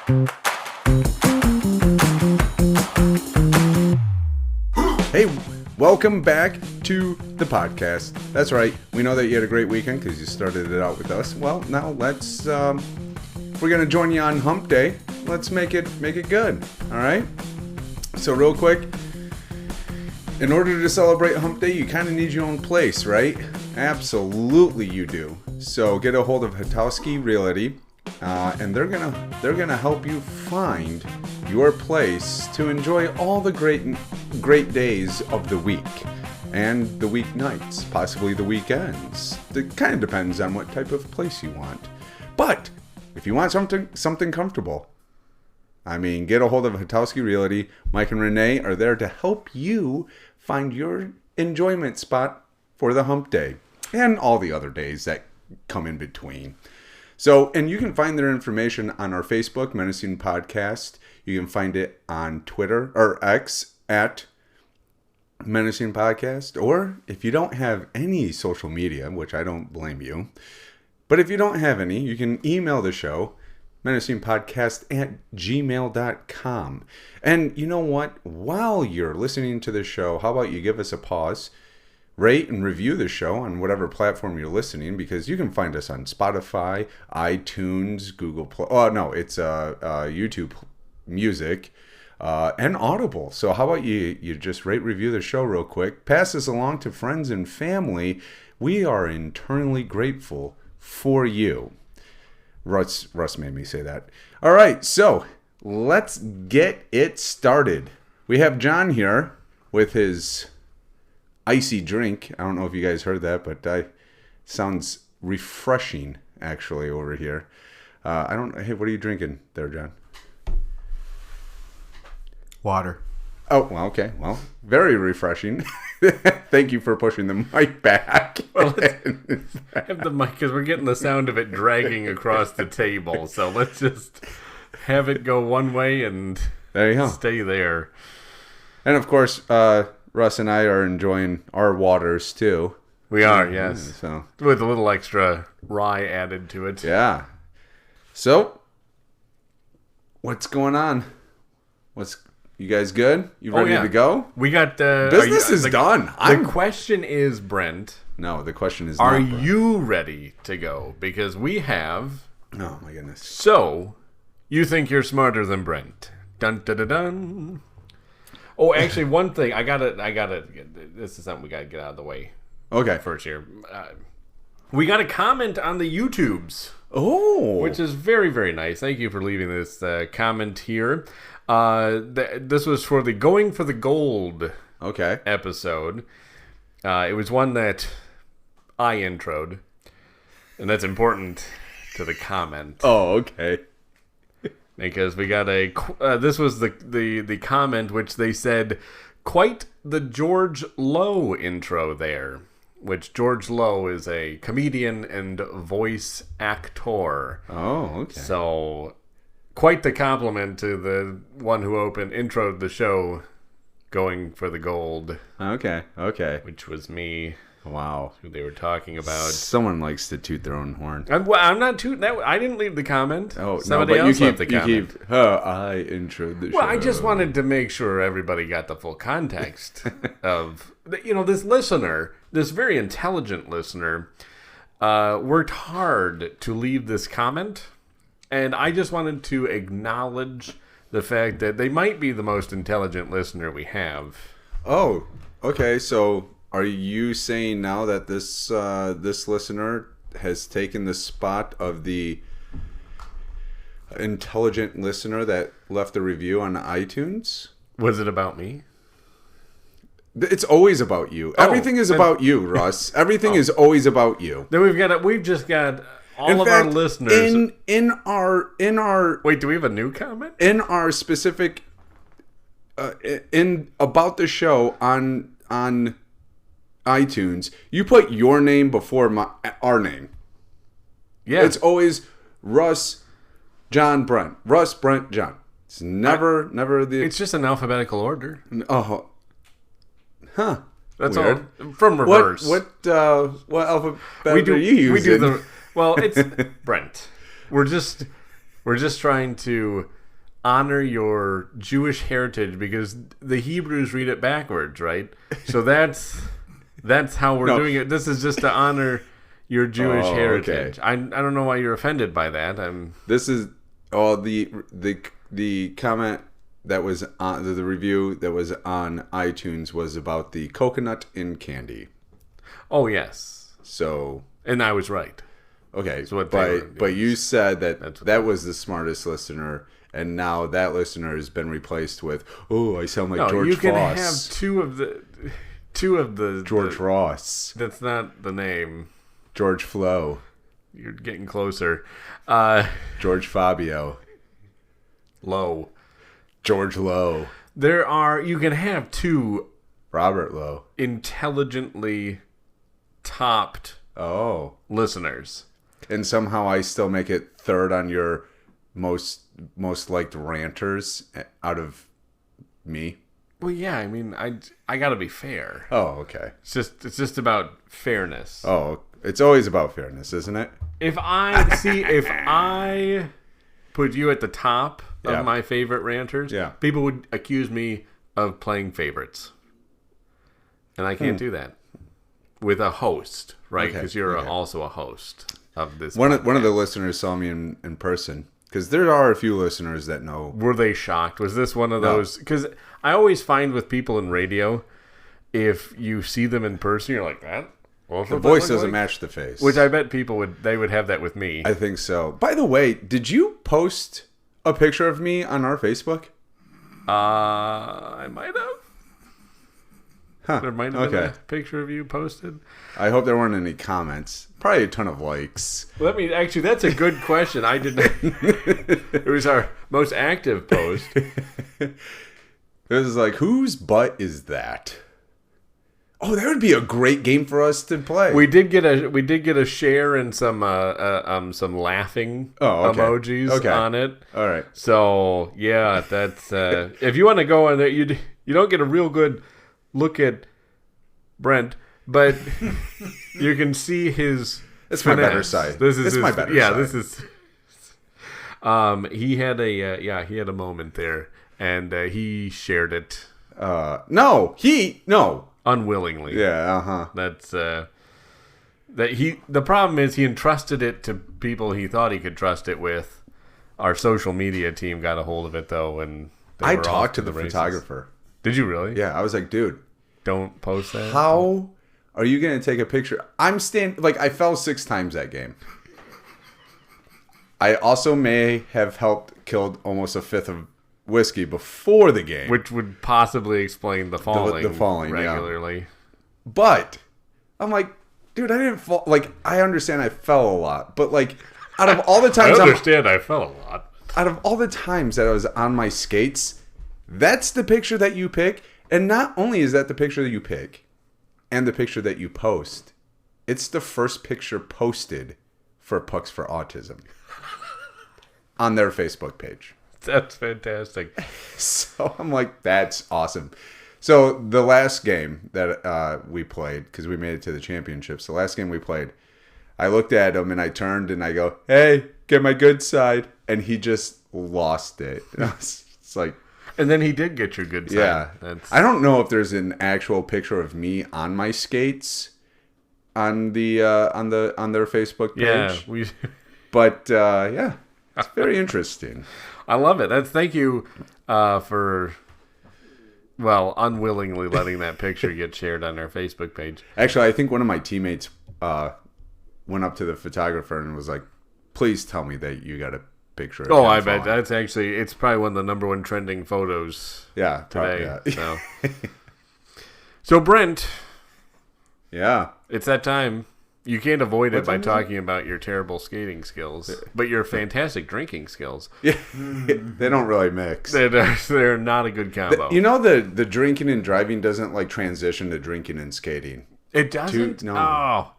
Hey, welcome back to the podcast. That's right. We know that you had a great weekend because you started it out with us. Well, now let's, we're going to join you on Hump Day. Let's make it good. All right. So real quick, in order to celebrate Hump Day, you kind of need your own place, right? Absolutely you do. So get a hold of Adequacy Realty, and they're gonna help you find your place to enjoy all the great days of the week and the weeknights, possibly the weekends. It kind of depends on what type of place you want. But if you want something comfortable, get a hold of Adequacy Realty. Mike and Renee are there to help you find your enjoyment spot for the Hump Day and all the other days that come in between. So, and you can find their information on our Facebook, Menacing Podcast. You can find it on Twitter or X at Menacing Podcast. Or if you don't have any social media, which I don't blame you, but if you don't have any, you can email the show, menacingpodcast@gmail.com. And you know what? While you're listening to the show, how about you give us a pause, rate and review the show on whatever platform you're listening, because you can find us on Spotify, iTunes, Google Play. Oh, no, it's YouTube Music, and Audible. So how about you just rate, review the show real quick, pass this along to friends and family. We are eternally grateful for you. Russ made me say that. All right, so let's get it started. We have John here with his icy drink. I don't know if you guys heard that, but sounds refreshing actually over here. Hey, what are you drinking there, John? Water. Oh, well, okay. Well, very refreshing. Thank you for pushing the mic back. Well, let's have the mic because we're getting the sound of it dragging across the table. So let's just have it go one way and there you go. Stay there. And of course, Russ and I are enjoying our waters too. We are, yes. So with a little extra rye added to it. Yeah. So, what's going on? You guys good? You ready to go? We got business is done. The question is, Brent. No, the question is, are you ready to go? Because we have. Oh my goodness. So, you think you're smarter than Brent? Dun dun dun dun. Oh, actually, one thing I gotta. This is something we gotta get out of the way. Okay. First here, we got a comment on the YouTubes. Oh, which is very, very nice. Thank you for leaving this comment here. This was for the Going for the Gold episode. It was one that I introed, and that's important to the comment. Oh, okay. Because we got this was the comment which they said, quite the George Lowe intro there. Which George Lowe is a comedian and voice actor. Oh, okay. So, quite the compliment to the one who introed the show, Going for the Gold. Okay. Which was me. Wow. Who they were talking about. Someone likes to toot their own horn. I'm not tooting that. I didn't leave the comment. Oh, somebody no, but else left the comment. I introed the show. Well, I just wanted to make sure everybody got the full context of, this listener, this very intelligent listener, worked hard to leave this comment. And I just wanted to acknowledge the fact that they might be the most intelligent listener we have. Oh, okay. So are you saying now that this listener has taken the spot of the intelligent listener that left a review on iTunes? Was it about me? It's always about you. Everything is about you, Russ. Everything is always about you. Then we've just got all of our listeners in our Wait, do we have a new comment? In our specific in about the show on iTunes, you put your name before our name. Yeah. It's always Russ, John, Brent. Russ, Brent, John. It's never the... It's just an alphabetical order. Oh. Huh. That's weird. all. From reverse. What alphabet are you using? Well, it's Brent. We're just trying to honor your Jewish heritage because the Hebrews read it backwards, right? So that's how we're doing it. This is just to honor your Jewish heritage. Okay. I don't know why you're offended by that. This is the comment that was on the review that was on iTunes was about the coconut in candy. Oh yes. So and I was right. Okay, but you said that was the smartest listener, and now that listener has been replaced with, I sound like George Ross. You can have two of the George Ross. That's not the name. George Flo. You're getting closer. George Fabio. Lowe. George Lowe. You can have two Robert Lowe. Intelligently topped listeners. And somehow I still make it third on your most liked ranters out of me. Well, yeah, I mean, I got to be fair. Oh, okay. It's just about fairness. Oh, it's always about fairness, isn't it? If I put you at the top of my favorite ranters, people would accuse me of playing favorites. And I can't do that with a host, right? Because you're also a host of this. One of the listeners saw me in person. Because there are a few listeners that know. Were they shocked? Was this one of those? Because I always find with people in radio, if you see them in person, you're like, that? The voice doesn't match the face. Which I bet people would have that with me. I think so. By the way, did you post a picture of me on our Facebook? I might have. Huh. There might have been a picture of you posted. I hope there weren't any comments. Probably a ton of likes. Actually, that's a good question. I didn't. It was our most active post. It was like, whose butt is that? Oh, that would be a great game for us to play. We did get a share and some laughing emojis on it. All right. So yeah, that's if you want to go on there, you don't get a real good look at Brent, but you can see his. It's my better side. This is my better side. Yeah, this is. He had a moment there, and he shared it. No. Unwillingly. Yeah. That's the problem is he entrusted it to people he thought he could trust it with. Our social media team got a hold of it though, and I talked to the photographer. Did you really? Yeah, I was like, dude, don't post that. How are you going to take a picture? I fell 6 times that game. I also may have helped killed almost a fifth of whiskey before the game, which would possibly explain the falling regularly. Yeah. But I'm like, dude, I didn't fall. Like, I understand I fell a lot, but like, out of all the times I fell a lot. Out of all the times that I was on my skates, that's the picture that you pick. And not only is that the picture that you pick and the picture that you post, it's the first picture posted for Pucks for Autism on their Facebook page. That's fantastic. So I'm like, that's awesome. So the last game that we played, because we made it to the championships, the last game we played, I looked at him and I turned and I go, hey, get my good side. And he just lost it. It's like... And then he did get your good side. Yeah. I don't know if there's an actual picture of me on my skates on the on their Facebook page. Yeah. But yeah, it's very interesting. I love it. Thank you for, unwillingly letting that picture get shared on our Facebook page. Actually, I think one of my teammates went up to the photographer and was like, please tell me that you got a picture of I bet that's it's probably one of the number one trending photos today. Yeah. So Brent. Yeah. It's that time. You can't avoid it by talking about your terrible skating skills, but your fantastic drinking skills. Yeah, they don't really mix. They're not a good combo. The drinking and driving doesn't like transition to drinking and skating. It doesn't? No. Oh.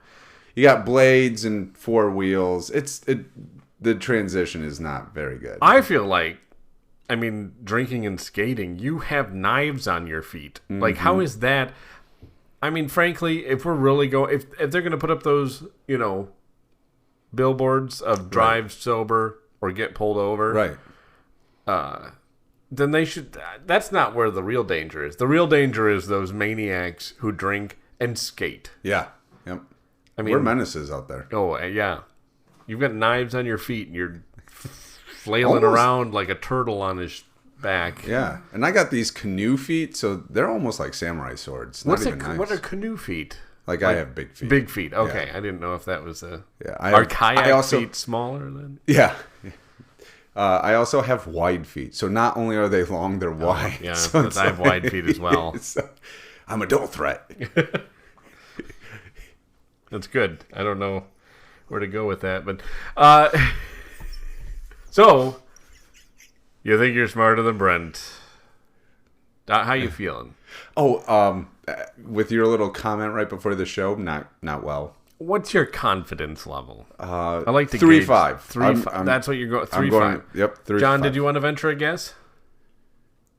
You got blades and 4 wheels. The transition is not very good. I feel like, drinking and skating, you have knives on your feet. Mm-hmm. Like, how is that... frankly, if we're really going, if they're going to put up those, billboards of drive sober or get pulled over, right? then they should. That's not where the real danger is. The real danger is those maniacs who drink and skate. Yeah. Yep. I mean, we're menaces out there. Oh, yeah. You've got knives on your feet and you're flailing Almost. around like a turtle on his back. Yeah. And I got these canoe feet, so they're almost like samurai swords. Not even knives. What are canoe feet? Like I have big feet. Big feet. Okay. Yeah. I didn't know if that was a... Yeah. Are kayak feet smaller than... Yeah. I also have wide feet. So not only are they long, they're wide. Yeah, so but I have wide feet as well. I'm a dual threat. That's good. I don't know where to go with that, but so you think you're smarter than Brent? How you feeling? Oh, with your little comment right before the show, not well. What's your confidence level? I like to 3-5. 3-5. That's what you're going. 3-5. Yep. 3-5. John, did you want to venture a guess?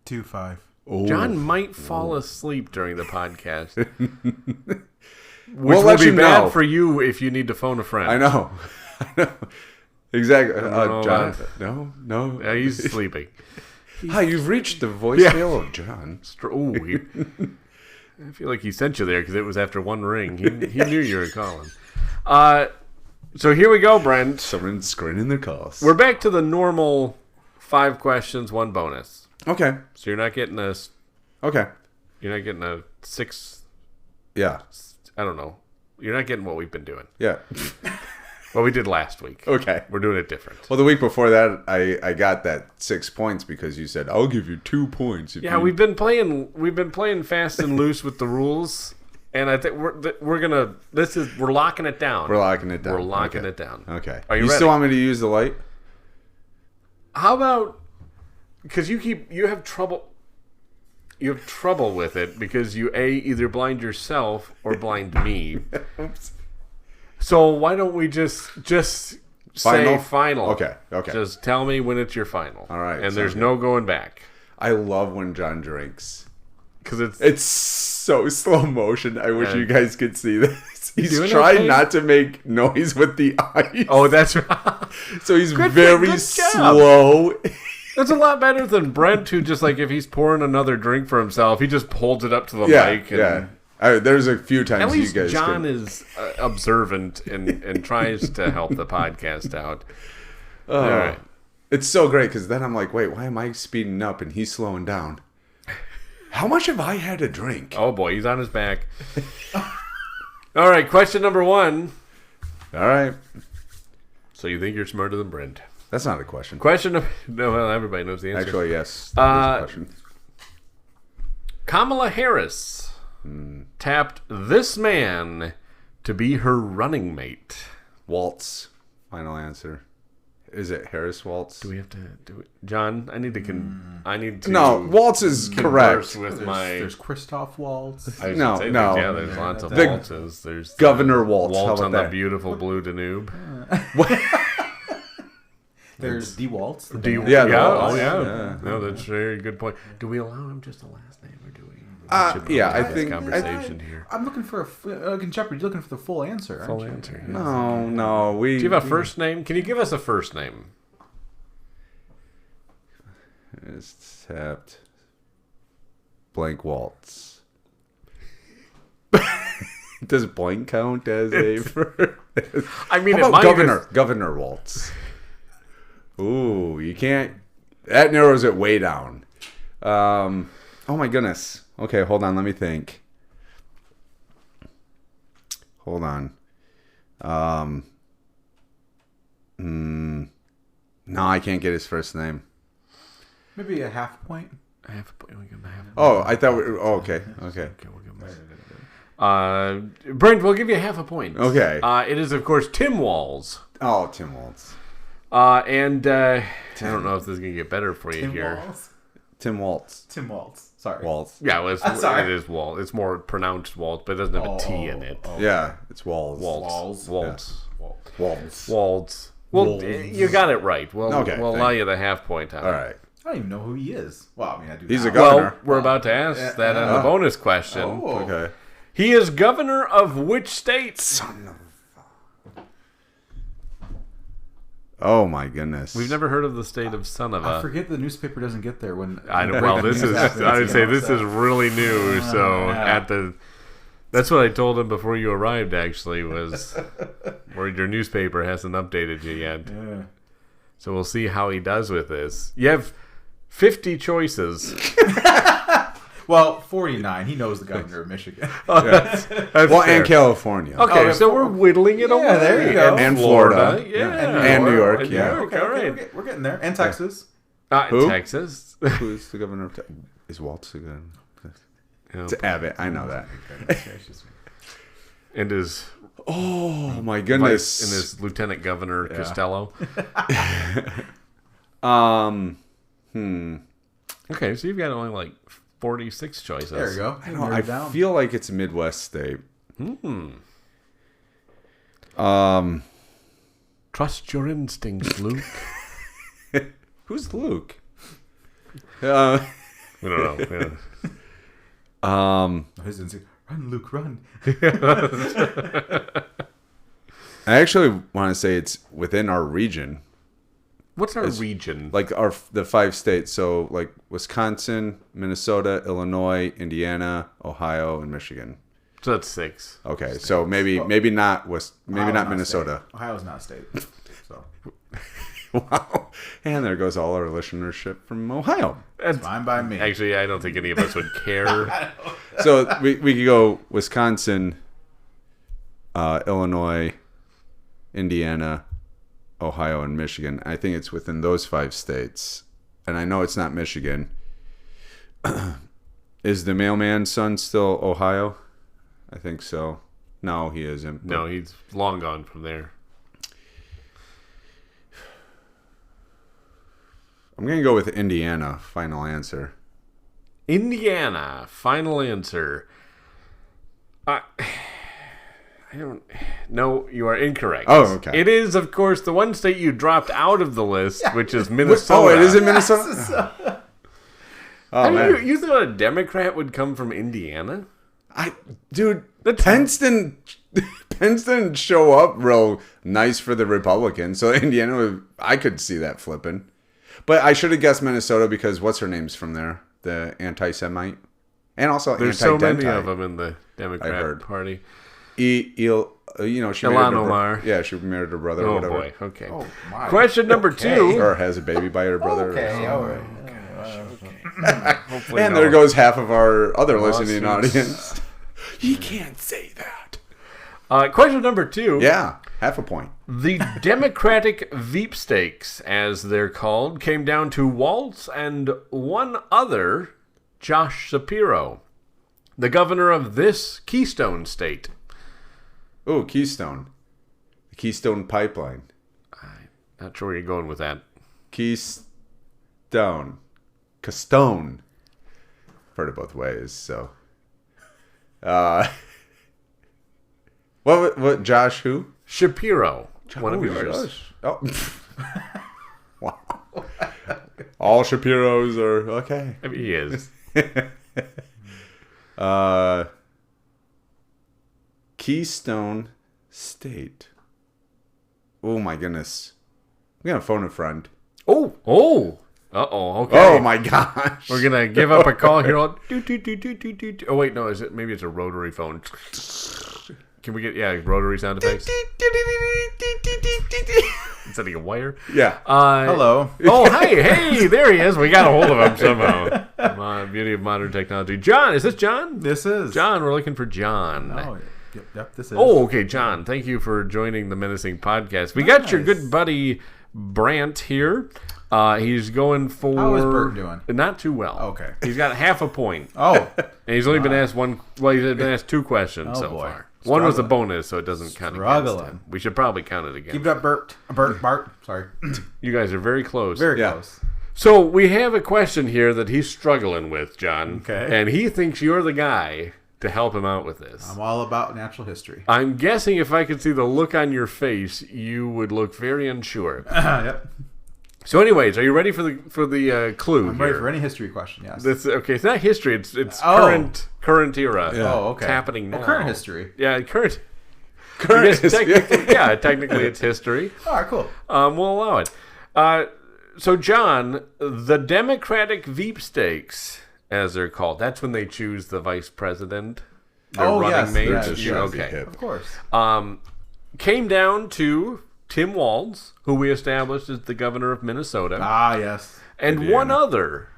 2-5. Ooh. John might fall asleep during the podcast. Which We'll will let be you bad know. for you if you need to phone a friend. I know. Exactly. know John. that. No. Yeah, he's sleeping. Hi, you've reached the voicemail of John. I feel like he sent you there because it was after one ring. He knew you were calling. So here we go, Brent. Someone's screening their calls. We're back to the normal 5 questions, 1 bonus. Okay. So you're not getting a Okay. 6. Yeah. I don't know. You're not getting what we've been doing. Yeah. What we did last week. Okay. We're doing it different. Well, the week before that, I got that 6 points because you said I'll give you 2 points. If Yeah, you... we've been playing fast and loose with the rules, and I think we're locking it down. We're locking it down. We're locking it down. Okay. Are you still ready? want me to use the light? How about because you have trouble with it because you either blind yourself or blind me. Oops. So why don't we just say final? Okay. Just tell me when it's your final. All right, And there's sounds no going back. I love when John drinks. Because It's so slow motion. I wish you guys could see this. He's doing trying okay? not to make noise with the eyes. Oh, that's right. So he's Good very job. slow. That's a lot better than Brent, who just like if he's pouring another drink for himself, he just holds it up to the mic. And Yeah. There's a few times At least you guys John could... is observant and tries to help the podcast out. Oh, All right. It's so great because then I'm like, wait, why am I speeding up and he's slowing down? How much have I had to drink? Oh boy, he's on his back. All right, question number 1. All right. So you think you're smarter than Brent? That's not a question. No, well, everybody knows the answer. Actually, yes. That is a question. Kamala Harris tapped this man to be her running mate. Waltz. Final answer. Is it Harris Waltz? Do we have to do it, John? I need to. No, Waltz is converse correct. with There's Christoph Waltz. I was No, gonna say, no. There's lots of The waltzes. There's Governor Waltz. How Waltz about on that? the beautiful blue Danube. There's D Waltz. the Do you, band. Yeah, the yeah, Waltz. oh yeah. Yeah. No, that's a very good point. Do we allow him just a last name, or do we? Yeah, I have this think- conversation here. I'm looking for in Jeopardy. You're looking for the full answer. Aren't Full you? answer. No. We. Do you have a first name? Can you give us a first name? It's tapped. Blank Waltz. Does blank count as a? I mean, How it about might Governor Waltz? Ooh, you can't. That narrows it way down. Oh my goodness. Okay, hold on. Let me think. Hold on. No, I can't get his first name. Maybe a half point. I have a point. We can have. Oh, I thought. Okay. Okay, we'll give him Brent, we'll give you half a point. Okay. It is, of course, Tim Walz. Oh, Tim Waltz. And I don't know if this is going to get better for you here. Tim Waltz. Tim Waltz. Sorry. Waltz. Yeah, well, sorry. it is Waltz. It's more pronounced Waltz, but it doesn't have a T in it. Yeah, it's Waltz. Waltz. Waltz. Waltz. Waltz. Well, Waltz. you got it right. Well, Okay, we'll thank allow you the half point on it. All right. I don't even know who he is. Well, I mean, I do. He's now. a governor. Well, we're about to ask that on the bonus question. Oh. Okay. He is governor of which state? Son of. Oh my goodness. We've never heard of the state of son of I a. forget the newspaper doesn't get there when. I know. Well, this is. I would say this is really new. So at the. That's what I told him before you arrived. Actually, was where your newspaper hasn't updated you yet. Yeah. So we'll see how he does with this. You have 50 choices. Well, 49. He knows the governor of Michigan. That's well, fair. and California. Okay, so we're whittling it away. There you go. And Florida. Yeah. And New York. And New Yeah. York, Okay, all right. we're getting there. And Texas. Who? Texas. Who's the governor of Texas? Is Waltz the governor? Yeah. It's Abbott. I know that. And his Oh my goodness. and his lieutenant governor Costello. Okay, so you've got only like 46 choices. There you go. I feel like it's a Midwest state. Trust your instincts, Luke. Who's Luke? We don't know. His instinct. Run, Luke, run. I actually want to say it's within our region. What's our region? Like the 5 states. So like Wisconsin, Minnesota, Illinois, Indiana, Ohio, and Michigan. So that's 6. Okay, so maybe not Minnesota. Ohio's not a state. So Wow. And there goes all our listenership from Ohio. it's fine by me. Actually, I don't think any of us would care. So we could go Wisconsin, Illinois, Indiana, Ohio, and Michigan. I think it's within those 5 states. And I know it's not Michigan. Is the mailman's son still Ohio? I think so. No, he isn't. No, he's long gone from there. I'm going to go with Indiana. Final answer. Indiana, final answer. I don't. No, you are incorrect. Oh, okay. It is, of course, the one state you dropped out of the list, which is Minnesota. Oh, it is in Minnesota? Oh, man. You thought a Democrat would come from Indiana? Dude, Pence didn't show up real nice for the Republicans. So Indiana, I could see that flipping. But I should have guessed Minnesota because what's her name's from there? The anti-Semite. And also There's so anti-dentite. many of them in the Democrat Party. She Ilhan married Omar. Yeah, she married her brother or Oh, whatever. boy. Okay. Oh, my. Question number 2. Or has a baby by her brother. Okay, all right. Hopefully And no. there goes half of our other listening Lawsuits. audience. You can't say that. Question number 2. Yeah, half a point. The Democratic Veepstakes, as they're called, came down to Waltz and one other, Josh Shapiro, the governor of this Keystone state. Oh, Keystone. The Keystone Pipeline. Not sure where you're going with that. Keystone. Castone. Heard it both ways, so. What, Josh who? Shapiro. One of yours. Josh. Oh. Wow. All Shapiros are okay. I mean, he is. Keystone State. Oh my goodness. I'm gonna phone a friend. Oh. Uh-oh. Okay. Oh my gosh. We're going to give up a call here. Oh, wait, no. Maybe it's a rotary phone. Can we get, rotary sound effects? Instead of a wire? Yeah. Hello. Oh, hey, there he is. We got a hold of him somehow. Beauty of modern technology. John, is this John? This is. John, we're looking for John. Oh, yep, this is. Oh, okay, John. Thank you for joining the Menacing Podcast. We got your good buddy Brent here. He's going for... How is Bert doing? Not too well. Okay. He's got half a point. Oh. And he's only been asked he's been asked 2 questions so boy. far. One was a bonus, so it doesn't count against Struggling. him. We should probably count it again. Keep it up, Bert. Bart. Sorry. You guys are very close. Very Yeah. close. So we have a question here that he's struggling with, John. Okay. And he thinks you're the guy to help him out with this. I'm all about natural history. I'm guessing if I could see the look on your face, you would look very unsure. Yep. So anyways, are you ready for the clue I'm here? ready for any history question, yes. Okay, it's not history, it's Oh. current era. Oh, okay. It's happening now. Well, current history. Yeah, current. Current technically it's history. All right, cool. We'll allow it. So, John, the Democratic Veepstakes, as they're called, that's when they choose the vice president. Their running mate. yes, Okay. Of course. Came down to Tim Walz, who we established as the governor of Minnesota. Ah, yes. And Indiana. one other,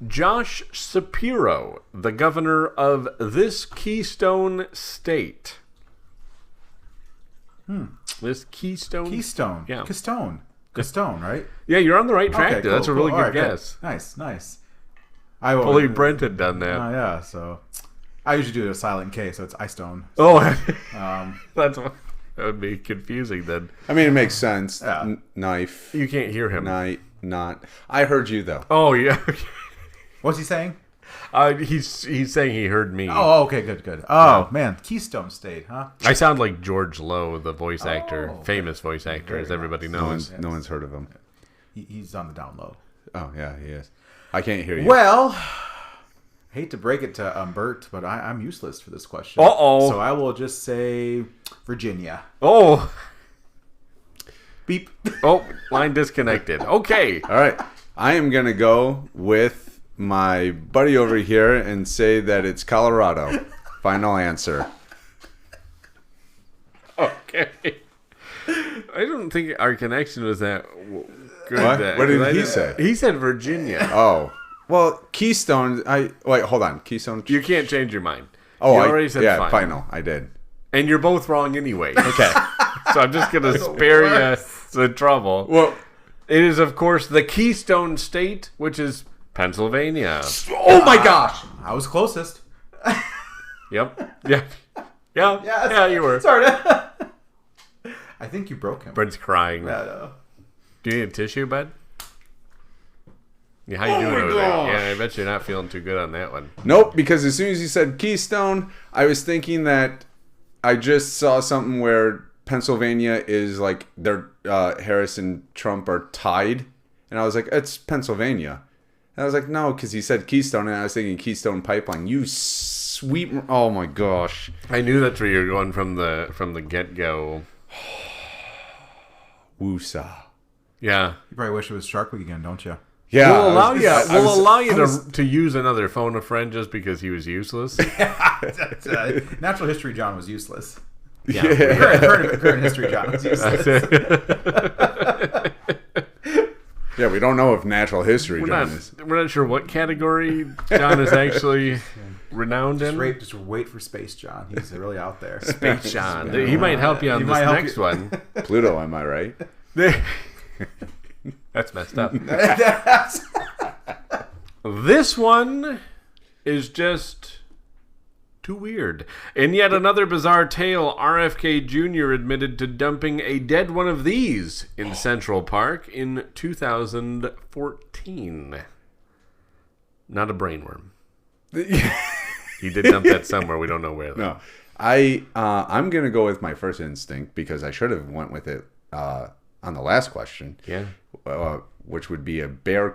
Josh Shapiro, the governor of this Keystone state. This Keystone. Yeah. Keystone, right? Yeah, you're on the right track Okay, there. That's a really All good right, guess. Nice. Only Brent had done that. Yeah, so I usually do a silent K, so it's iStone. Oh, that's what. That would be confusing then. I mean, it makes sense. Yeah. Knife. You can't hear him. Night. Not. I heard you though. Oh, yeah. What's he saying? He's saying he heard me. Oh, okay, good. Oh, man, Keystone State, huh? I sound like George Lowe, the voice actor, okay. famous voice actor, as everybody knows. No one's heard of him. He's on the down low. Oh yeah, he is. I can't hear you. Well, I hate to break it to Bert, but I'm useless for this question. Uh-oh. So I will just say Virginia. Oh, Beep. oh, line disconnected. Okay. All right. I am gonna go with my buddy over here and say that it's Colorado. Final answer. Okay. I don't think our connection was that good. What? What did he say? He said Virginia. Oh. Well, Keystone. Wait. Hold on. Keystone. You can't change your mind. Oh, you I already said final. final. I did. And you're both wrong anyway. Okay. So I'm just going to spare you the trouble. Well, It is, of course, the Keystone State, which is Pennsylvania. Oh my gosh! I was closest. Yep. Yeah, you were. Sorry. I think you broke him. Brent's crying. No. Do you need a tissue, bud? Yeah, how you doing over there? Yeah, I bet you're not feeling too good on that one. nope. Because as soon as you said Keystone, I was thinking that I just saw something where Pennsylvania is like Harris and Trump are tied, and I was like, it's Pennsylvania. And I was like, no, because he said Keystone, and I was thinking Keystone Pipeline. You sweet, oh my gosh! I knew that's where you're going from the get go. Woosah. Yeah. You probably wish it was Shark Week again, don't you? Yeah, We'll allow I you. was- We'll allow you I was- to use another phone a friend just because he was useless. Natural History John was useless. Yeah. Current History John was useless. Yeah, we don't know if natural history John is. We're not sure what category John is actually renowned in. Just wait for Space John. He's really out there. Space John. He might help you on He this might help next you. one. Pluto, am I right? That's messed up. This one is just too weird. In yet another bizarre tale, RFK Jr. admitted to dumping a dead one of these in Central Park in 2014. Not a brainworm. He did dump that somewhere. We don't know where, though. No, I'm gonna go with my first instinct because I should have went with it on the last question. Yeah. Which would be a bear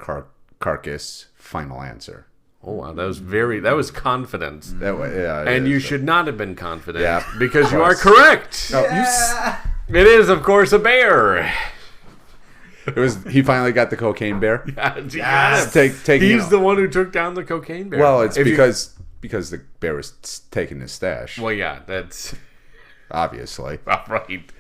carcass. Final answer. Oh, wow. That was confidence. That way, yeah. And you should not have been confident. Yeah, because you of are course. correct. Oh, It is, of course, a bear. he finally got the cocaine bear. Yes. Taking He's the one who took down the cocaine bear. Well, it's If you- because the bear was taking his stash. Well, yeah, that's Obviously. all right.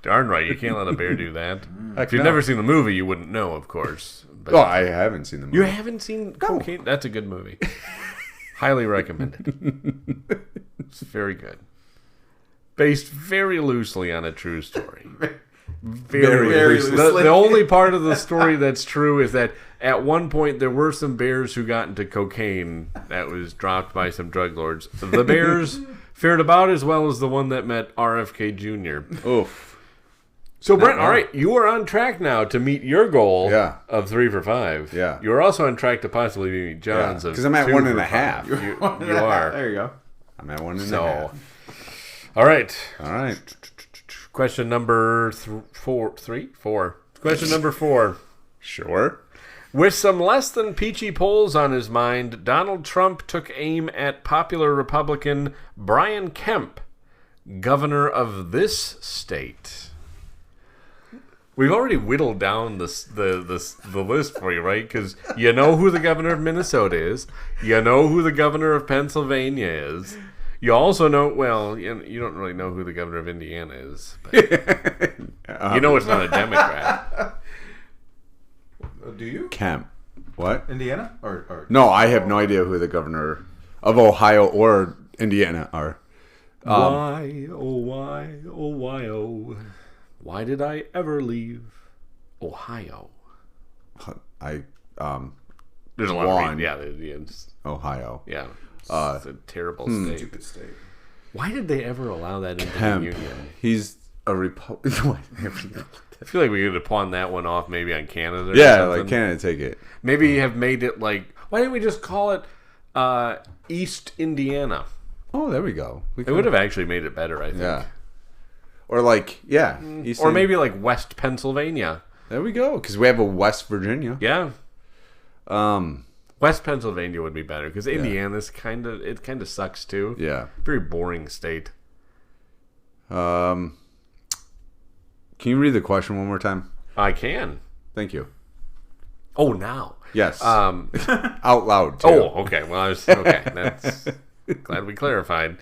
Darn right. You can't let a bear do that. Heck If you've no. never seen the movie, you wouldn't know, of course. But Oh, I haven't seen the movie. you haven't seen Cocaine? That's a good movie. Highly recommended. It's very good. Based very loosely on a true story. Very loosely. The only part of the story that's true is that at one point there were some bears who got into cocaine that was dropped by some drug lords. The bears fared about as well as the one that met RFK Jr. Oof. So, Brent, all right, you are on track now to meet your goal Yeah. of 3 for 5. Yeah. You're also on track to possibly meet John's of Because I'm at 2 1.5. for 5. You are. There you go. I'm at 1.5. So, all right. All right. Question number 4. Question number 4. Sure. With some less than peachy polls on his mind, Donald Trump took aim at popular Republican Brian Kemp governor of this state? We've already whittled down the list for you, right? Because you know who the governor of Minnesota is. You know who the governor of Pennsylvania is. You also know, well, you don't really know who the governor of Indiana is. But you know it's not a Democrat. Do you? Kemp. What? Indiana? Or No, I have no idea who the governor of Ohio or Indiana are. Why, oh why, oh why, oh. Why did I ever leave Ohio? There's There's a lot Juan. of it's Ohio. yeah. It's a terrible state. stupid state. Why did they ever allow that into Kemp. the union? He's a Republican. I feel like we could have pawned that one off maybe on Canada. Or Yeah, something. like Canada, take it. Maybe have made it like. Why didn't we just call it East Indiana? Oh, there we go. It would have actually made it better, I think. Yeah. Or like, yeah. Or maybe like West Pennsylvania. There we go, because we have a West Virginia. Yeah. West Pennsylvania would be better because Indiana's kind of sucks too. Yeah. Very boring state. Can you read the question one more time? I can. Thank you. Oh, now. Yes. Out loud, too. Oh, okay. Well, that's glad we clarified.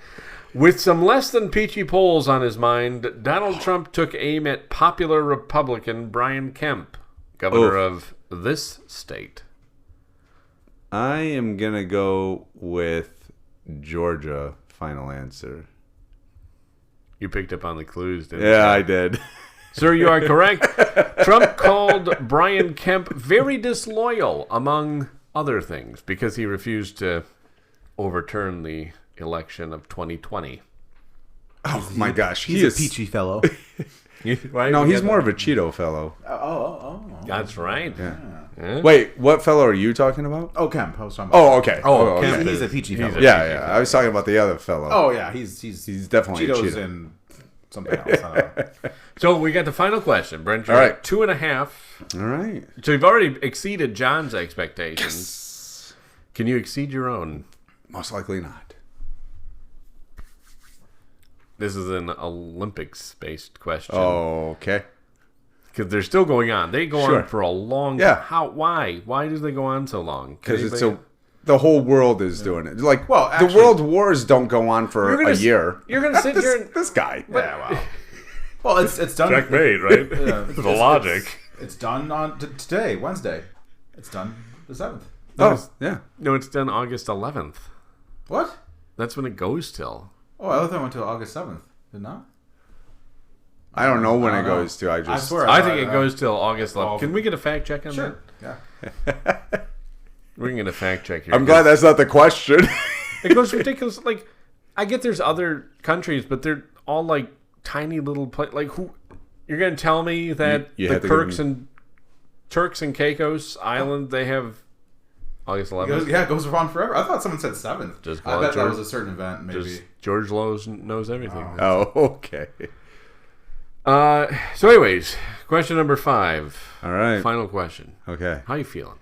With some less than peachy polls on his mind, Donald Trump took aim at popular Republican Brian Kemp, governor of this state. I am going to go with Georgia. Final answer. You picked up on the clues, didn't you? Yeah, I did. Sir, you are correct. Trump called Brian Kemp very disloyal, among other things, because he refused to overturn the election of 2020. Oh, my gosh. He's a peachy fellow. No, he's more of a Cheeto fellow. Oh. That's right. Yeah. Wait, what fellow are you talking about? Oh, Kemp. I was talking about. Oh, okay. Oh, okay. Kemp He's a peachy fellow. Yeah. I was talking about the other fellow. Oh, yeah. He's definitely a Cheetos Cheeto. and something else. I don't know. So we got the final question, Brent. You're All right. at 2.5. All right. So you've already exceeded John's expectations. Can you exceed your own? Most likely not. This is an Olympics-based question. Oh, okay. Because they're still going on. They go Sure. on for a long Yeah. time. Why? Why do they go on so long? Because the whole world is doing it. Like, Well, the actually- world wars don't go on for You're gonna a year. You're going to sit here and... This guy. Yeah, wow. Well, it's done. Checkmate, right? Yeah, the logic. It's done on today, Wednesday. It's done the 7th. Oh, yeah. No, it's done August 11th. What? That's when it goes till. Oh, I thought it went to August 7th. Did it not? I don't know when I it don't know. goes to. I just. swear. I think it goes till August 11th. Oh. Can we get a fact check on Sure. that? Yeah. We're going to get a fact check here. I'm glad that's not the question. It goes ridiculous. Like, I get there's other countries, but they're all like tiny little like who? You're going to tell me that You the have to give Turks and Caicos Island they have August 11th? It goes on forever. I thought someone said 7th. Just I call bet it that George- was a certain event, maybe. Just George Lowe's knows everything. Oh, okay. So, anyways, question number 5. All right. Final question. Okay. How you feeling?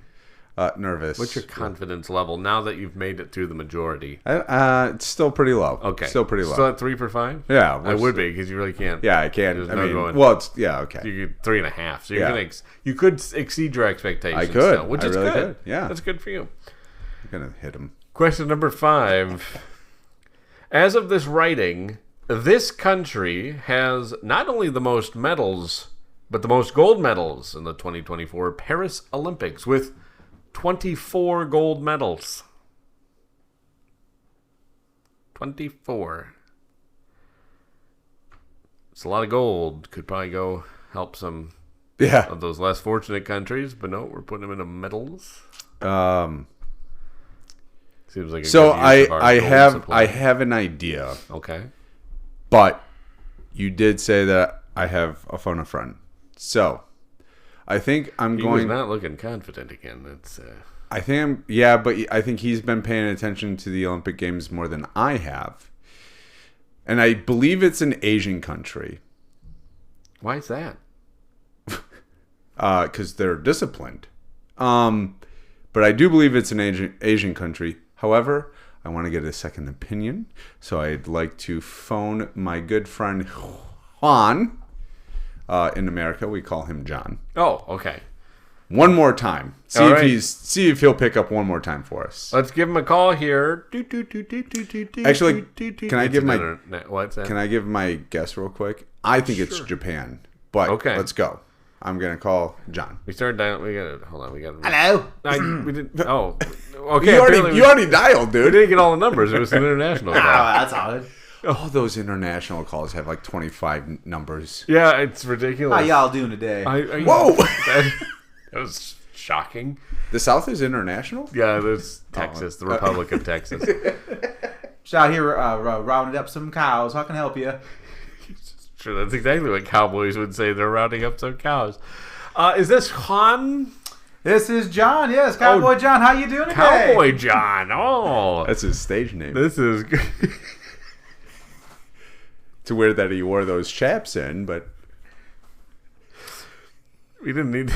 Nervous. What's your confidence level now that you've made it through the majority? It's still pretty low. Okay. Still pretty low. Still at 3 for 5? Yeah. I would be because you really can't. Yeah, I can. There's I no mean, going. well, it's okay. You get 3.5. So you're Yeah. gonna you could exceed your expectations. I could. Still, which I is really good. could. Yeah. That's good for you. I'm gonna hit him. Question number 5. As of this writing, this country has not only the most medals, but the most gold medals in the 2024 Paris Olympics with 24 gold medals. 24. It's a lot of gold. Could probably go help some Yeah. of those less fortunate countries, but no, we're putting them into medals. Seems like a So good use of our I gold supply. I have an idea, Okay. but you did say that I have a phone a friend. So I think I'm He going. was not looking confident again. That's I think I'm. Yeah, but I think he's been paying attention to the Olympic Games more than I have, and I believe it's an Asian country. why is that? Because they're disciplined. But I do believe it's an Asian country. However, I want to get a second opinion. So I'd like to phone my good friend Juan. In America, we call him John. Oh, okay. One more time. See if he'll pick up one more time for us. Let's give him a call here. Actually, can I give my what's that? Can I give my guess real quick? I think it's Japan. But okay. Let's go. I'm gonna call John. We started dialing. We got. Hold on. We got. Hello. We didn't. Oh, okay. You already dialed, We dude. didn't get all the numbers. It was an international call. That's odd. All those international calls have like 25 numbers. Yeah, it's ridiculous. How y'all doing today? Whoa! That was shocking. The South is international? Yeah, there's Texas, the Republic of Texas. Just out here rounding up some cows. How can I help you? Sure, that's exactly what cowboys would say. They're rounding up some cows. Is this Juan? This is John. Yes, Cowboy Jon. How you doing today? Cowboy Jon. Oh, That's his stage name. this is good. It's weird that he wore those chaps in, but... We didn't need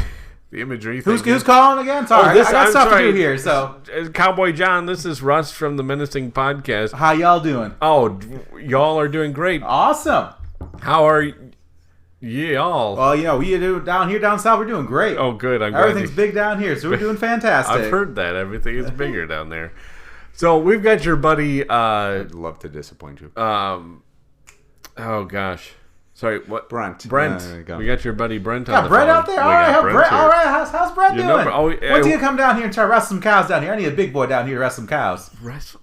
the imagery. Who's calling again? Sorry, I got stuff to do here. So, Cowboy Jon, this is Russ from the Menacing Podcast. how y'all doing? Oh, y'all are doing great. Awesome. How are y'all? Well, we do down south. We're doing great. Oh, good. I'm glad Everything's big down here, so we're doing fantastic. I've heard that everything is bigger down there. So we've got your buddy. I'd love to disappoint you. Oh gosh, sorry. What? Brent. We got your buddy Brent on Got the Brent phone. out there. We All right, got Brent here. all right. How's Brent Your doing? number- oh, When's he gonna come down here and try to wrestle some cows down here? I need a big boy down here to wrestle some cows. Wrestle?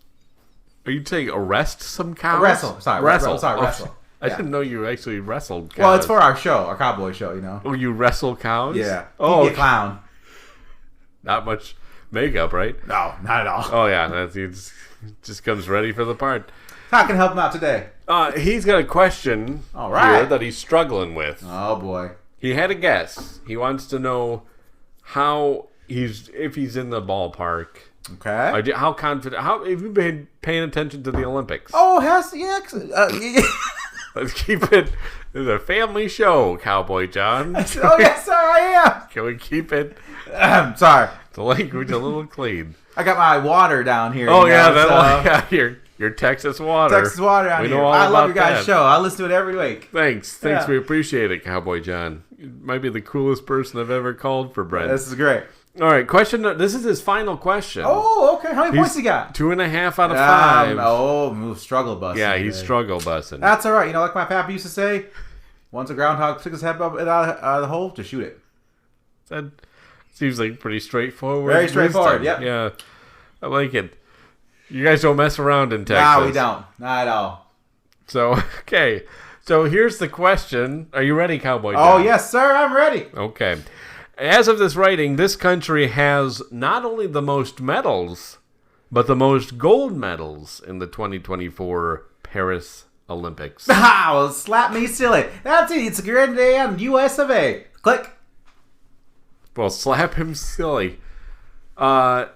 Are you saying arrest some cows? Wrestle. Sorry, wrestle. wrestle. I Yeah. didn't know you actually wrestled cows. Well, it's for our show, our cowboy show. You know. Oh, you wrestle cows? Yeah. Oh, He'd be a clown. not much makeup, right? No, not at all. Oh yeah, he just comes ready for the part. How can I help him out today? He's got a question All right. here that he's struggling with. Oh boy. He had a guess. He wants to know if he's in the ballpark. Okay. How confident? How have you been paying attention to the Olympics? Oh, yeah. Let's keep it. It's a family show, Cowboy Jon. Oh yes, sir, I Can we keep it am. Sorry, the language a little clean? I got my water down here. Oh you yeah, know, so- your Texas water. Texas water down We here. know all I love about your guys' that. show. I listen to it every week. Thanks. Yeah. We appreciate it, Cowboy Jon. You might be the coolest person I've ever called for Brent. This is great. All right, question. This is his final question. Oh, okay. How many points you got? 2.5 out of 5. Struggle bus. Yeah, he's struggle bussing. That's all right. You know, like my pappy used to say, once a groundhog sticks his head up out of the hole, just shoot it. That seems like pretty straightforward. Very straightforward, wisdom. yep. Yeah, I like it. You guys don't mess around in Texas. No, we don't. Not at all. So, okay. So here's the question. Are you ready, Cowboy Oh, Jon? yes, sir. I'm ready. Okay. As of this writing, this country has not only the most medals, but the most gold medals in the 2024 Paris Olympics. Well, slap me silly. That's it. It's a great day on US of A. Click. Well, slap him silly. Brent,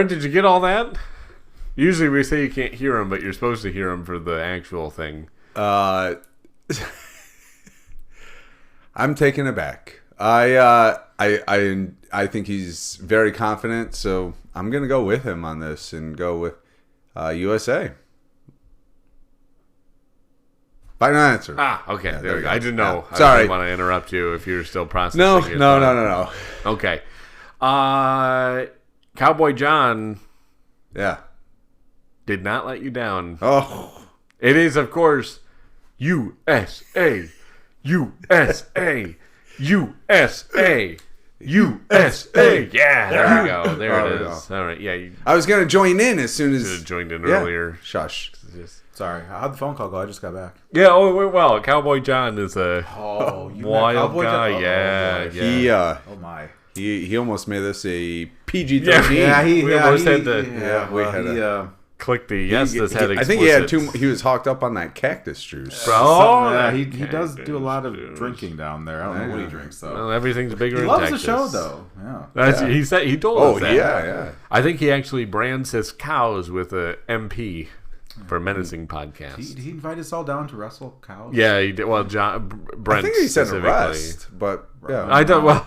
did you get all that? Usually we say you can't hear him, but you're supposed to hear him for the actual thing. I'm taken aback. I think he's very confident, so I'm gonna go with him on this and go with USA. Final answer. Okay. Yeah, there we go. go. I didn't know. Yeah. I Sorry. didn't want to interrupt you if you're still processing No. it. Okay. Cowboy Jon Yeah. did not let you down. Oh. It is, of course, USA. USA. USA. USA. Yeah, there we go. There it is. All right. Yeah, you I was gonna join in as soon should as. have joined in Yeah. earlier. Shush. Sorry. How'd the phone call go? I just got back. Yeah, oh, it went well. Cowboy Jon is a You wild Cowboy guy. Jon? Yeah, boy. yeah. Oh, my. He almost made this a PG-13. Yeah, We almost had to we had to click the yes. This had I think he had explicit. He was hawked up on that cactus juice. Oh, he that does do a lot of cactus. drinking down there. I don't know what he drinks though. Well, everything's bigger He in loves Texas. the show, though. Yeah. That's, He said he told Oh us that. yeah. I think he actually brands his cows with a MP for Menacing Podcast. Did he invite us all down to wrestle cows? Yeah, he did. Well, Brent I think he said specifically. arrest, but yeah. I don't. Well,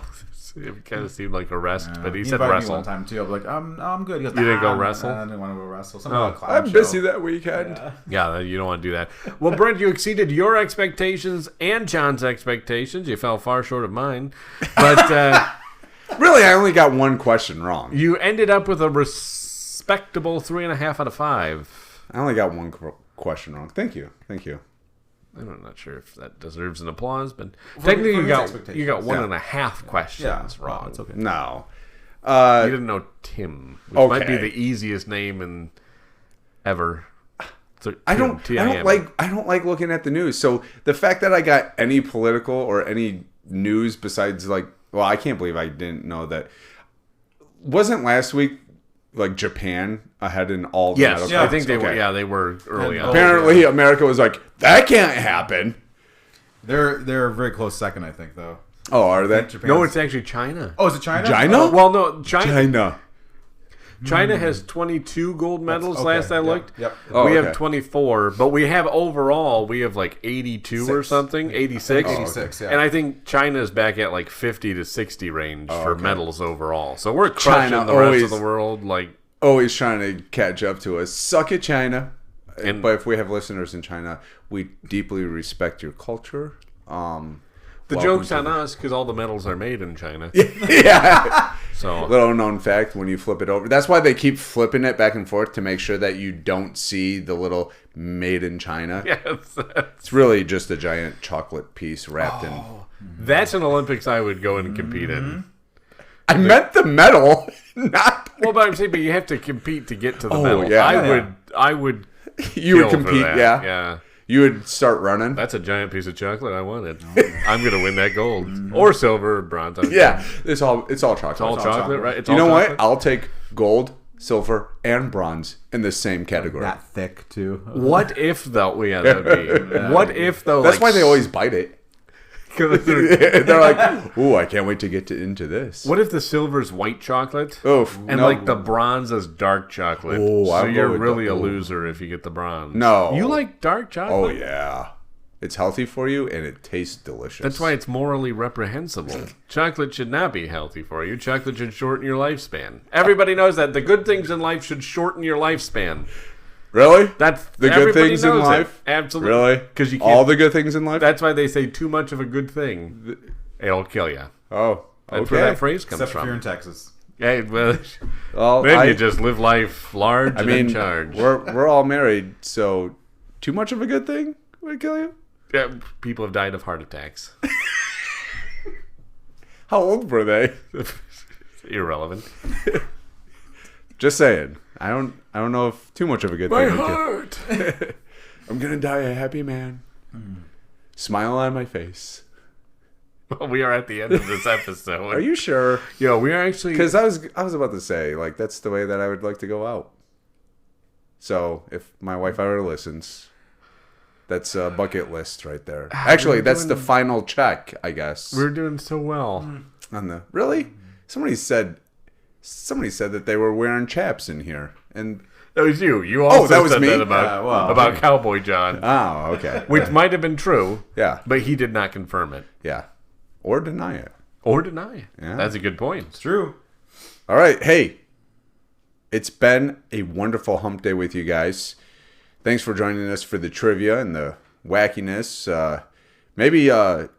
It kind of seemed like a rest, but he said invited me wrestle. one time too. I'm like, I'm good. He goes, You didn't go "Nah, wrestle? I didn't want to go wrestle. I'm busy that weekend. Yeah, you don't want to do that. Well, Brent, you exceeded your expectations and John's expectations. You fell far short of mine. But Really, I only got one question wrong. you ended up with a respectable 3.5 out of 5. I only got one question wrong. Thank you. I'm not sure if that deserves an applause, but For technically his you got expectations. 1.5 questions wrong. It's okay. No. You didn't know Tim, which might be Okay. the easiest name ever. So, I Tim, don't T-I-M. like looking at the news. So the fact that I got any political or any news besides I can't believe I didn't know that. Wasn't last week Japan ahead in all the Yes, medical? I think they were. Okay. Yeah, they were early on. Apparently, America was like, that can't happen. They're a very close second, I think, though. Oh, are they? Japan's- No, it's actually China. Oh, is it China? China? Well, no, China China. has 22 gold medals. okay. Last I Yep, looked, yep. Oh, we okay. have 24, but we have overall 82 or Six. something, 86. 86, yeah. And I think China is back at 50 to 60 range for okay. medals overall. So we're crushing China the rest always- of the world. Always trying to catch up to us. Suck it, China. And- But if we have listeners in China, we deeply respect your culture. The joke's on us because all the medals are made in China. Yeah. So Little known fact, when you flip it over, that's why they keep flipping it back and forth to make sure that you don't see the little made in China. yes, It's really just a giant chocolate piece wrapped in. that's an Olympics I would go and compete in. I meant the medal, not. Well, but I'm saying, but you have to compete to get to the Oh, medal. yeah. I would. You would kill for compete, that. yeah. Yeah. You would start running. That's a giant piece of chocolate. I want it. I'm gonna win that gold or silver or bronze. Yeah, it's all chocolate. It's all chocolate, right? It's You all know chocolate? what? I'll take gold, silver, and bronze in the same category. That thick, too. What if though? Yeah, that'd be. What if though? That's why they always bite it. 'cause They're like, "Ooh, I can't wait to get into this." what if the silver's white chocolate? Oof, And no. the bronze is dark chocolate. Oh, so I'll you're go with really the- a loser if you get the bronze. No. You like dark Oh chocolate? yeah, it's healthy for you and it tastes delicious. That's why it's morally reprehensible. Chocolate should not be healthy for you. Chocolate should shorten your lifespan. Everybody knows that. The good things in life should shorten your lifespan. Really That's the good everybody things in knows it. life. Absolutely. Really, Because you all can't. the good things in life. That's why they say too much of a good thing, it'll kill you. Oh, That's where okay. that phrase comes Except if you're from. in Texas. Yeah, well, Well, then you just live life large I and mean, in charge. we're all married, so too much of a good thing would kill you. Yeah, people have died of heart attacks. How old were they? Irrelevant. Just saying. I don't know if too much of a good My thing. would kill- heart. I'm gonna die a happy man. Smile on my face. Well, we are at the end of this episode. Are you sure? Yo, we are actually. Because I was about to say that's the way that I would like to go out. So if my wife ever listens, that's a bucket list right there. Actually, that's the final check, I guess. We're doing so well. On the really, somebody said that they were wearing chaps in here, and That was you. You also that was said me? that about Cowboy Jon, oh, okay, which might have been true, yeah, but he did not confirm it yeah, or deny it. or deny it. Yeah. That's a good point. It's true. All right, hey, it's been a wonderful hump day with you guys. Thanks for joining us for the trivia and the wackiness. Maybe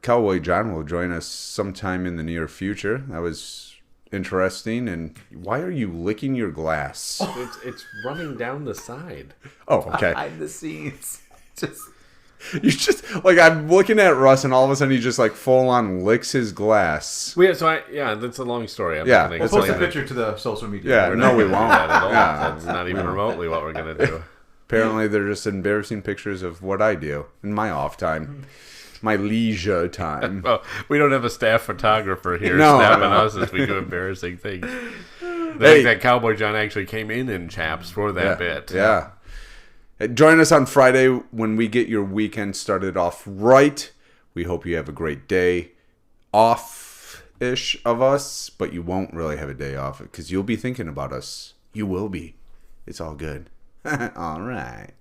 Cowboy Jon will join us sometime in the near future. That was interesting. And why are you licking your glass? It's running down the side. Oh, okay. Behind the scenes. Just You just I'm looking at Russ, and all of a sudden he just full on licks his glass. Well, yeah, that's a long story. I'm Yeah. not gonna we'll post a explain it. picture to the social media. Yeah, We're no, not we gonna do won't. that at all. Yeah. That's not even remotely what we're gonna do. Apparently, they're just embarrassing pictures of what I do in my off time, my leisure time. Well, we don't have a staff photographer here No, snapping no. us as we do embarrassing things. The Hey. fact that Cowboy Jon actually came in chaps for that bit. Yeah. Join us on Friday when we get your weekend started off right. We hope you have a great day off-ish of us, but you won't really have a day off because you'll be thinking about us. You will be. It's all good. All right.